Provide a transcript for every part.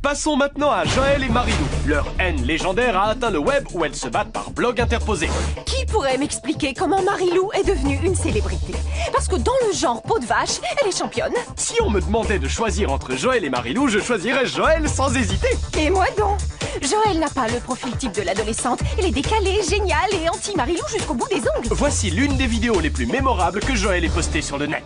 Passons maintenant à Joël et Marilou. Leur haine légendaire a atteint le web où elles se battent par blog interposé. Qui pourrait m'expliquer comment Marilou est devenue une célébrité? Parce que dans le genre peau de vache, elle est championne. Si on me demandait de choisir entre Joël et Marilou, je choisirais Joël sans hésiter. Et moi donc? Joël n'a pas le profil type de l'adolescente. Elle est décalée, géniale et anti-Marilou jusqu'au bout des ongles. Voici l'une des vidéos les plus mémorables que Joël ait postées sur le net.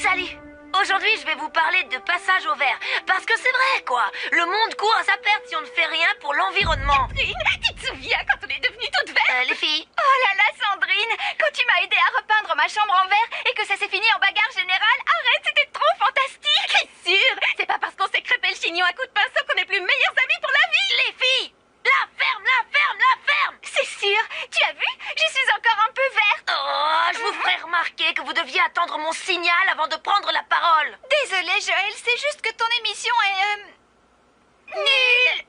Salut! Aujourd'hui, je vais vous parler de passage au vert. Parce que c'est vrai, quoi. Le monde court à sa perte si on ne fait rien pour l'environnement. Sandrine, tu te souviens quand on est devenue toute verte? Les filles. Oh là là, Sandrine, quand tu m'as aidé à repeindre ma chambre en vert et que ça s'est fini en bagarre générale, arrête, c'était trop fantastique. C'est sûr, c'est pas parce qu'on s'est crêpé le chignon à coups de pinceau qu'on est plus meilleurs amis pour la vie. Les filles! La ferme, la ferme, la ferme! C'est sûr, tu as vu? Je suis encore un peu verte. Oh, je vous ferai remarquer que vous deviez attendre mon signal avant de prendre la parole. Désolée, Joël, c'est juste que ton émission est... nulle.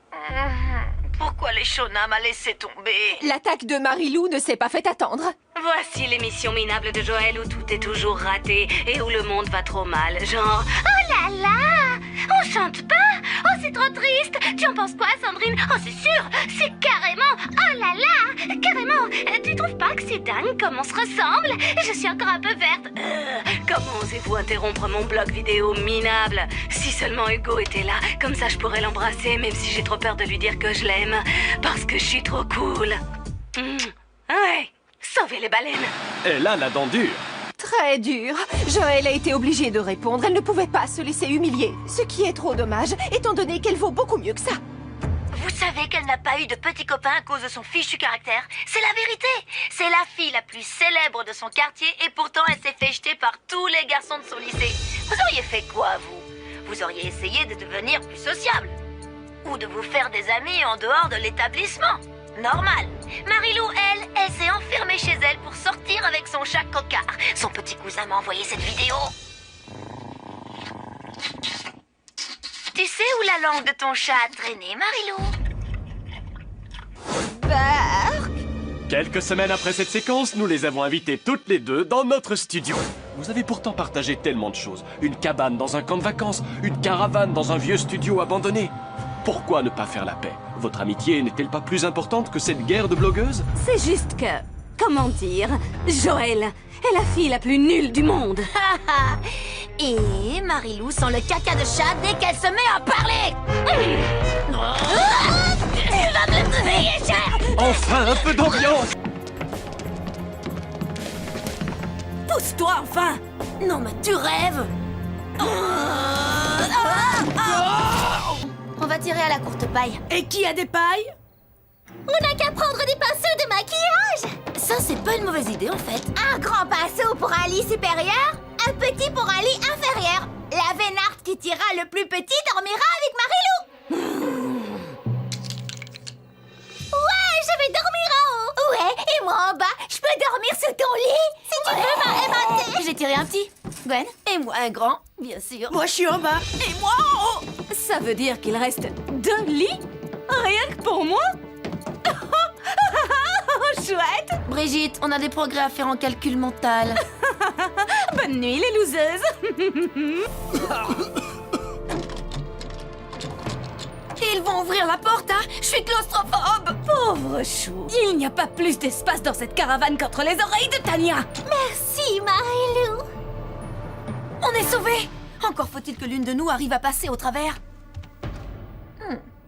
Pourquoi les Shona m'a laissé tomber? L'attaque de Marilou ne s'est pas fait attendre. Voici l'émission minable de Joël où tout est toujours raté et où le monde va trop mal. Genre, oh là là! On chante pas? Oh, c'est trop triste! Tu en penses quoi, Sandrine? Oh, c'est sûr! C'est carrément... Oh là là! Carrément! Tu trouves pas que c'est dingue comme on se ressemble? Je suis encore un peu verte. Comment osez-vous interrompre mon blog vidéo minable? Si seulement Hugo était là, comme ça je pourrais l'embrasser, même si j'ai trop peur de lui dire que je l'aime. Parce que je suis trop cool. Ouais! Sauvez les baleines! Elle a la dent dure. Très dur. Joël a été obligée de répondre. Elle ne pouvait pas se laisser humilier. Ce qui est trop dommage, étant donné qu'elle vaut beaucoup mieux que ça. Vous savez qu'elle n'a pas eu de petit copain à cause de son fichu caractère? C'est la vérité! C'est la fille la plus célèbre de son quartier et pourtant elle s'est fait jeter par tous les garçons de son lycée. Vous auriez fait quoi, vous? Vous auriez essayé de devenir plus sociable. Ou de vous faire des amis en dehors de l'établissement. Normal. Marilou, elle s'est enfermée chez elle pour sortir avec son chat Cocard. Son petit cousin m'a envoyé cette vidéo. Tu sais où la langue de ton chat a traîné, Marilou? Quelques semaines après cette séquence, nous les avons invitées toutes les deux dans notre studio. Vous avez pourtant partagé tellement de choses. Une cabane dans un camp de vacances, une caravane dans un vieux studio abandonné. Pourquoi ne pas faire la paix? Votre amitié n'est-elle pas plus importante que cette guerre de blogueuses? C'est juste que... Comment dire? Joël est la fille la plus nulle du monde. Et Marilou sent le caca de chat dès qu'elle se met à parler. Tu vas me le payer cher. Enfin, un peu d'ambiance! Pousse-toi enfin! Non mais tu rêves. On va tirer à la courte paille. Et qui a des pailles? On n'a qu'à prendre des pinceaux de maquillage. Ça, c'est pas une mauvaise idée, en fait. Un grand pinceau pour un lit supérieur, un petit pour un lit inférieur. La vénarde qui tirera le plus petit dormira avec Marilou. Ouais, je vais dormir en haut. Ouais, et moi en bas. Je peux dormir sous ton lit, si tu veux m'aimanter. J'ai tiré un petit. Gwen, et moi un grand, bien sûr. Moi je suis en bas et moi en haut. Ça veut dire qu'il reste 2 lits? Rien que pour moi? Chouette! Brigitte, on a des progrès à faire en calcul mental. Bonne nuit les loseuses! Ils vont ouvrir la porte, hein? Je suis claustrophobe. Pauvre chou! Il n'y a pas plus d'espace dans cette caravane qu'entre les oreilles de Tania! Merci, Marilou. On est sauvés. Encore faut-il que l'une de nous arrive à passer au travers.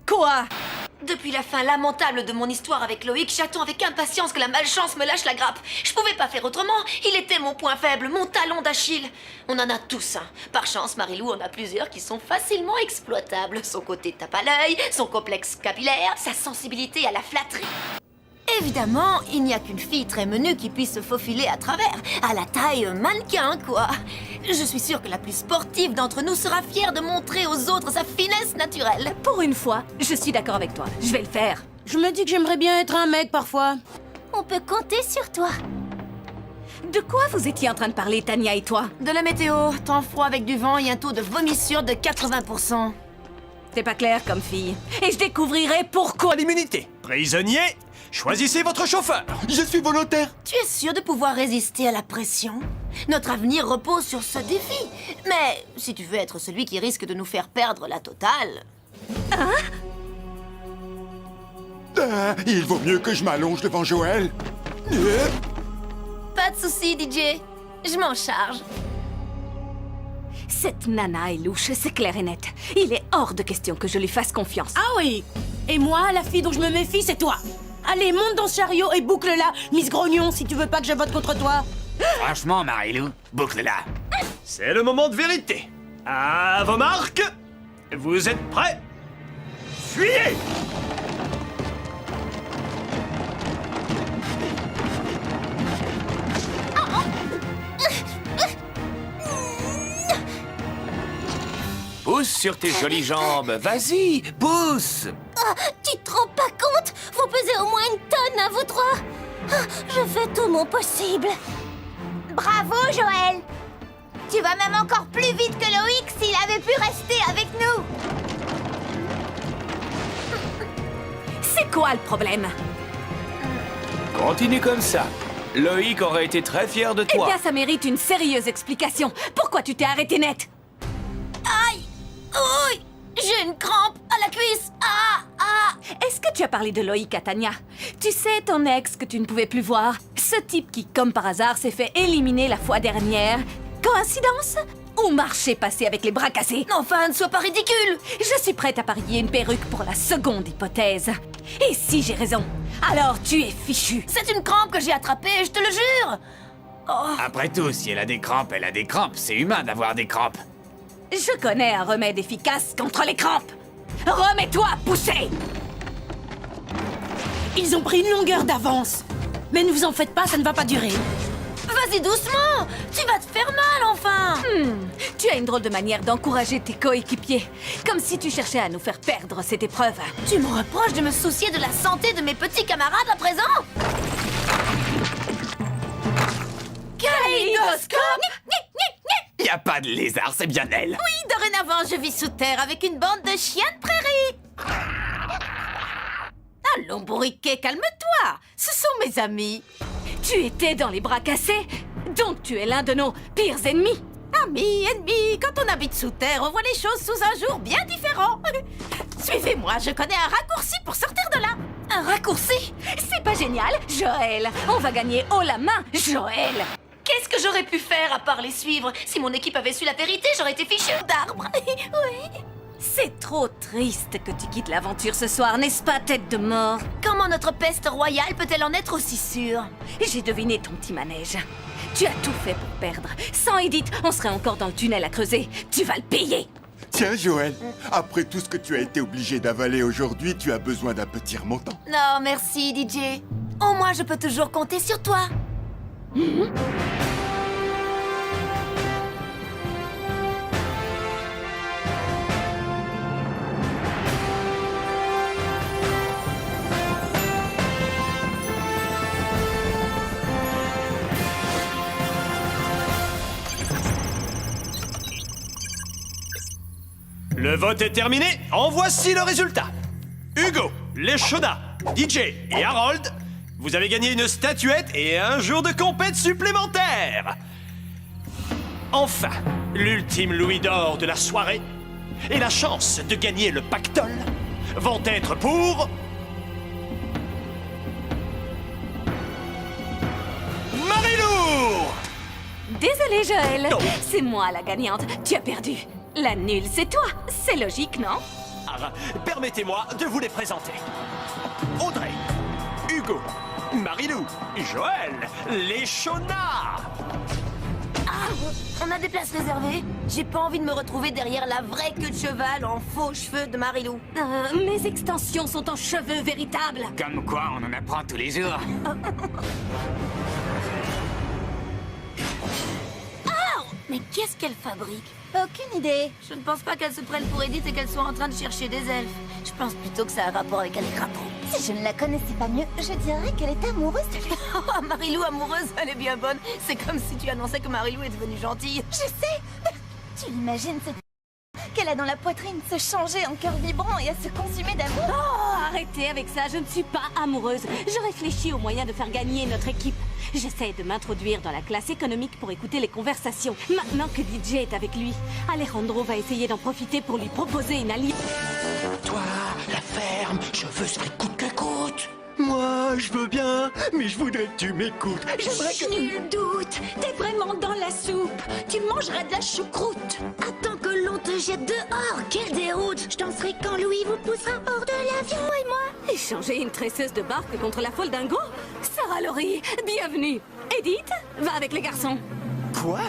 Quoi? Depuis la fin lamentable de mon histoire avec Loïc, j'attends avec impatience que la malchance me lâche la grappe. Je pouvais pas faire autrement. Il était mon point faible, mon talon d'Achille. On en a tous un. Par chance, Marilou en a plusieurs qui sont facilement exploitables. Son côté tape à l'œil, son complexe capillaire, sa sensibilité à la flatterie. Évidemment, il n'y a qu'une fille très menue qui puisse se faufiler à travers. À la taille mannequin, quoi. Je suis sûre que la plus sportive d'entre nous sera fière de montrer aux autres sa finesse naturelle. Pour une fois, je suis d'accord avec toi. Je vais le faire. Je me dis que j'aimerais bien être un mec parfois. On peut compter sur toi. De quoi vous étiez en train de parler, Tania et toi? De la météo, temps froid avec du vent et un taux de vomissure de 80%. C'est pas clair comme fille. Et je découvrirai pourquoi. L'immunité. Prisonnier, choisissez votre chauffeur. Je suis volontaire. Tu es sûr de pouvoir résister à la pression? Notre avenir repose sur ce défi. Mais si tu veux être celui qui risque de nous faire perdre la totale, Il vaut mieux que je m'allonge devant Joël. Pas de soucis, DJ. Je m'en charge. Cette nana est louche, c'est clair et net. Il est hors de question que je lui fasse confiance. Ah oui. Et moi, la fille dont je me méfie, c'est toi. Allez, monte dans ce chariot et boucle-la, Miss Grognon, si tu veux pas que je vote contre toi. Franchement, Marilou, boucle-la. C'est le moment de vérité. À vos marques. Vous êtes prêts? Fuyez! Pousse sur tes jolies jambes, vas-y, pousse. Tu te rends pas compte? Vous pesez au moins une tonne à vous trois. Je fais tout mon possible. Bravo, Joël. Tu vas même encore plus vite que Loïc s'il avait pu rester avec nous. C'est quoi le problème? Continue comme ça. Loïc aurait été très fier de Eh toi. bien, ça mérite une sérieuse explication. Pourquoi tu t'es arrêté net? Aïe! Ouh! J'ai une crampe à la cuisse. Est-ce que tu as parlé de Loïc à Tania? Tu sais, ton ex que tu ne pouvais plus voir? Ce type qui, comme par hasard, s'est fait éliminer la fois dernière. Coïncidence? Ou marché passé avec les bras cassés? Enfin, ne sois pas ridicule. Je suis prête à parier une perruque pour la seconde hypothèse. Et si j'ai raison, alors tu es fichu. C'est une crampe que j'ai attrapée, je te le jure. Après tout, si elle a des crampes, elle a des crampes. C'est humain d'avoir des crampes. Je connais un remède efficace contre les crampes. Remets-toi à pousser! Ils ont pris une longueur d'avance. Mais ne vous en faites pas, ça ne va pas durer. Vas-y doucement. Tu vas te faire mal, enfin. Tu as une drôle de manière d'encourager tes coéquipiers. Comme si tu cherchais à nous faire perdre cette épreuve. Tu me reproches de me soucier de la santé de mes petits camarades à présent? Kaléidoscope! Y a pas de lézard, c'est bien elle. Oui, dorénavant, je vis sous terre avec une bande de chiens de prairie. Allons, bourriquet, calme-toi. Ce sont mes amis. Tu étais dans les bras cassés, donc tu es l'un de nos pires ennemis. Amis, ennemis, quand on habite sous terre, on voit les choses sous un jour bien différent. Suivez-moi, je connais un raccourci pour sortir de là. Un raccourci? C'est pas génial, Joël. On va gagner haut la main, Joël. Qu'est-ce que j'aurais pu faire à part les suivre? Si mon équipe avait su la vérité, j'aurais été fichu d'arbre. Oui. C'est trop triste que tu quittes l'aventure ce soir, n'est-ce pas, tête de mort? Comment notre peste royale peut-elle en être aussi sûre? J'ai deviné ton petit manège. Tu as tout fait pour perdre. Sans Edith, on serait encore dans le tunnel à creuser. Tu vas le payer. Tiens, Joël, après tout ce que tu as été obligé d'avaler aujourd'hui, tu as besoin d'un petit remontant. Non, merci, DJ. Au moins, je peux toujours compter sur toi. Le vote est terminé. En voici le résultat. Hugo, Léchona, DJ et Harold, vous avez gagné une statuette et un jour de compète supplémentaire. Enfin, l'ultime louis d'or de la soirée et la chance de gagner le pactole vont être pour... Marilou! Désolée, Joël. Non. C'est moi la gagnante. Tu as perdu. La nulle, c'est toi. C'est logique, non? Permettez-moi de vous les présenter. Audrey, Hugo, Marilou, Joël, Léchona. On a des places réservées? J'ai pas envie de me retrouver derrière la vraie queue de cheval en faux cheveux de Marilou. Mes extensions sont en cheveux véritables. Comme quoi, on en apprend tous les jours. Mais qu'est-ce qu'elle fabrique? Aucune idée. Je ne pense pas qu'elle se prenne pour Edith et qu'elle soit en train de chercher des elfes. Je pense plutôt que ça a un rapport avec un crapaud. Si je ne la connaissais pas mieux, je dirais qu'elle est amoureuse de lui. Oh, Marilou amoureuse, elle est bien bonne. C'est comme si tu annonçais que Marilou est devenue gentille. Je sais. Tu imagines cette qu'elle a dans la poitrine se changer en cœur vibrant et à se consumer d'amour. Oh, arrêtez avec ça, je ne suis pas amoureuse. Je réfléchis aux moyens de faire gagner notre équipe. J'essaie de m'introduire dans la classe économique pour écouter les conversations. Maintenant que DJ est avec lui, Alejandro va essayer d'en profiter pour lui proposer une alliance. toi, la ferme, je veux ce qui coûte que coûte. Moi, je veux bien, mais je voudrais que tu m'écoutes. J'aimerais que... Nul doute, t'es vraiment dans la soupe. Tu mangeras de la choucroute. Attends que l'on te jette dehors, quelle déroute. Je t'en ferai quand Louis vous poussera hors de l'avion et moi. Échanger une tresseuse de barque contre la folle dingo? Sarah Laurie, bienvenue. Edith, va avec les garçons. Quoi?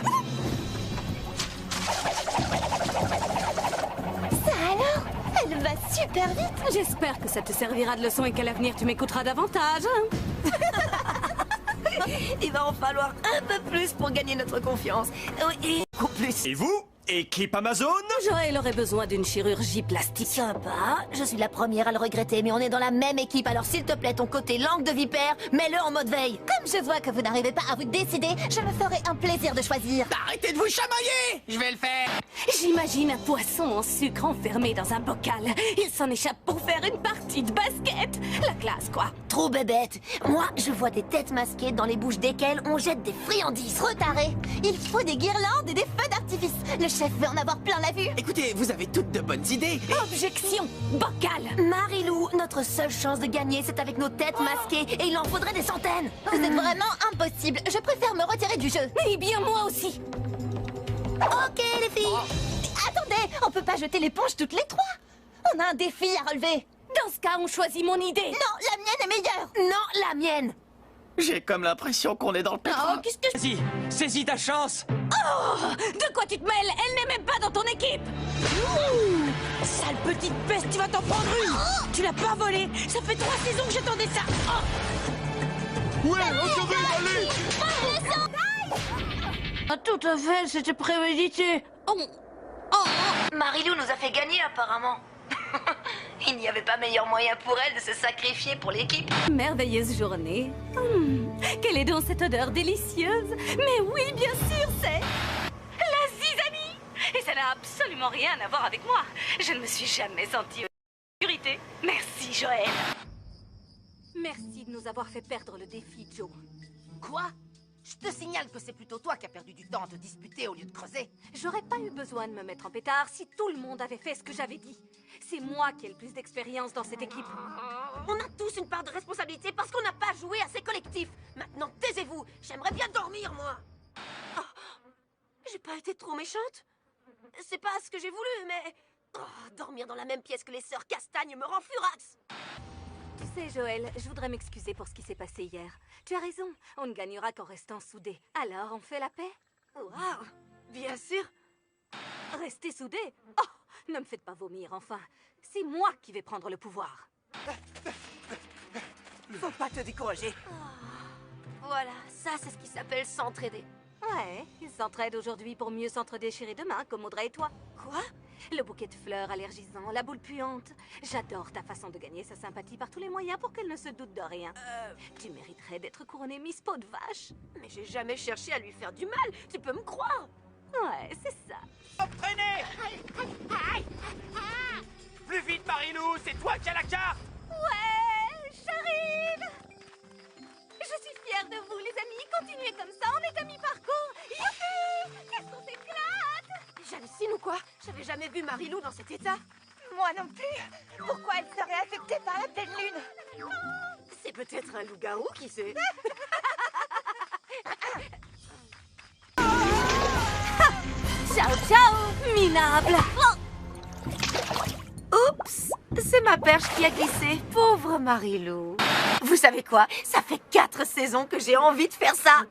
Ça alors? Elle va super vite. J'espère que ça te servira de leçon et qu'à l'avenir tu m'écouteras davantage. Il va en falloir un peu plus pour gagner notre confiance. Oui, au plus. Et vous? Équipe Amazon? Joël aurait besoin d'une chirurgie plastique. Sympa, je suis la première à le regretter, mais on est dans la même équipe, alors s'il te plaît, ton côté langue de vipère, mets-le en mode veille. Comme je vois que vous n'arrivez pas à vous décider, je me ferai un plaisir de choisir. Arrêtez de vous chamailler! Je vais le faire! J'imagine un poisson en sucre enfermé dans un bocal. Il s'en échappe pour faire une partie de basket. La classe, quoi. Trop bébête. Moi, je vois des têtes masquées dans les bouches desquelles on jette des friandises. Retaré. Il faut des guirlandes et des feux d'artifice. Le chef veut en avoir plein la vue. Écoutez, vous avez toutes de bonnes idées. Objection, bocal. Marilou, notre seule chance de gagner, c'est avec nos têtes masquées, et il en faudrait des centaines. Vous êtes vraiment impossible. Je préfère me retirer du jeu. Eh bien, moi aussi. Ok, les filles. Attendez, on peut pas jeter l'éponge toutes les trois. On a un défi à relever. Dans ce cas, on choisit mon idée. Non, la mienne est meilleure. Non, la mienne. J'ai comme l'impression qu'on est dans le pétrole. Oh, qu'est-ce que... Vas-y, saisis ta chance. Oh, de quoi tu te mêles? Elle n'est même pas dans ton équipe. Sale petite peste, tu vas t'en prendre une. Tu l'as pas volée. Ça fait 3 saisons que j'attendais ça. Ouais, on devrait y aller. Ah, tout à fait, c'était prémédité. Marilou nous a fait gagner apparemment. Il n'y avait pas meilleur moyen pour elle de se sacrifier pour l'équipe. Merveilleuse journée. Quelle est donc cette odeur délicieuse? Mais oui, bien sûr, c'est la zizanie. Et ça n'a absolument rien à voir avec moi. Je ne me suis jamais sentie en sécurité. Merci, Joël. Merci de nous avoir fait perdre le défi, Joe. Quoi? Je te signale que c'est plutôt toi qui as perdu du temps à te disputer au lieu de creuser. J'aurais pas eu besoin de me mettre en pétard si tout le monde avait fait ce que j'avais dit. C'est moi qui ai le plus d'expérience dans cette équipe. On a tous une part de responsabilité parce qu'on n'a pas joué assez collectif. Maintenant, taisez-vous. J'aimerais bien dormir, moi. Oh, j'ai pas été trop méchante? C'est pas ce que j'ai voulu, mais... dormir dans la même pièce que les sœurs Castagne me rend furax. Tu sais, Joël, je voudrais m'excuser pour ce qui s'est passé hier. Tu as raison, on ne gagnera qu'en restant soudés. Alors, on fait la paix? Waouh, bien sûr. Rester soudés? Oh, ne me faites pas vomir, enfin. C'est moi qui vais prendre le pouvoir. Faut pas te décourager. Voilà, ça c'est ce qui s'appelle s'entraider. Ouais, ils s'entraident aujourd'hui pour mieux s'entre-déchirer demain, comme Audrey et toi. Quoi? Le bouquet de fleurs allergisant, la boule puante. J'adore ta façon de gagner sa sympathie par tous les moyens pour qu'elle ne se doute de rien. Tu mériterais d'être couronnée Miss Peau de Vache. Mais j'ai jamais cherché à lui faire du mal, tu peux me croire. Ouais, c'est ça. Entraînez! Plus vite, Marilou, c'est toi qui as la carte! Ouais, j'arrive! Je suis fière de vous, les amis. Continuez comme ça, on est à mi-parcours. Youpi! Qu'est-ce qu'on s'éclate! J'hallucine ou quoi? J'avais jamais vu Marilou dans cet état. Moi non plus. Pourquoi elle serait affectée par la pleine lune? C'est peut-être un loup-garou, qui sait? Ciao, ciao, minable! Oups, c'est ma perche qui a glissé. Pauvre Marilou. Vous savez quoi? Ça fait 4 saisons que j'ai envie de faire ça.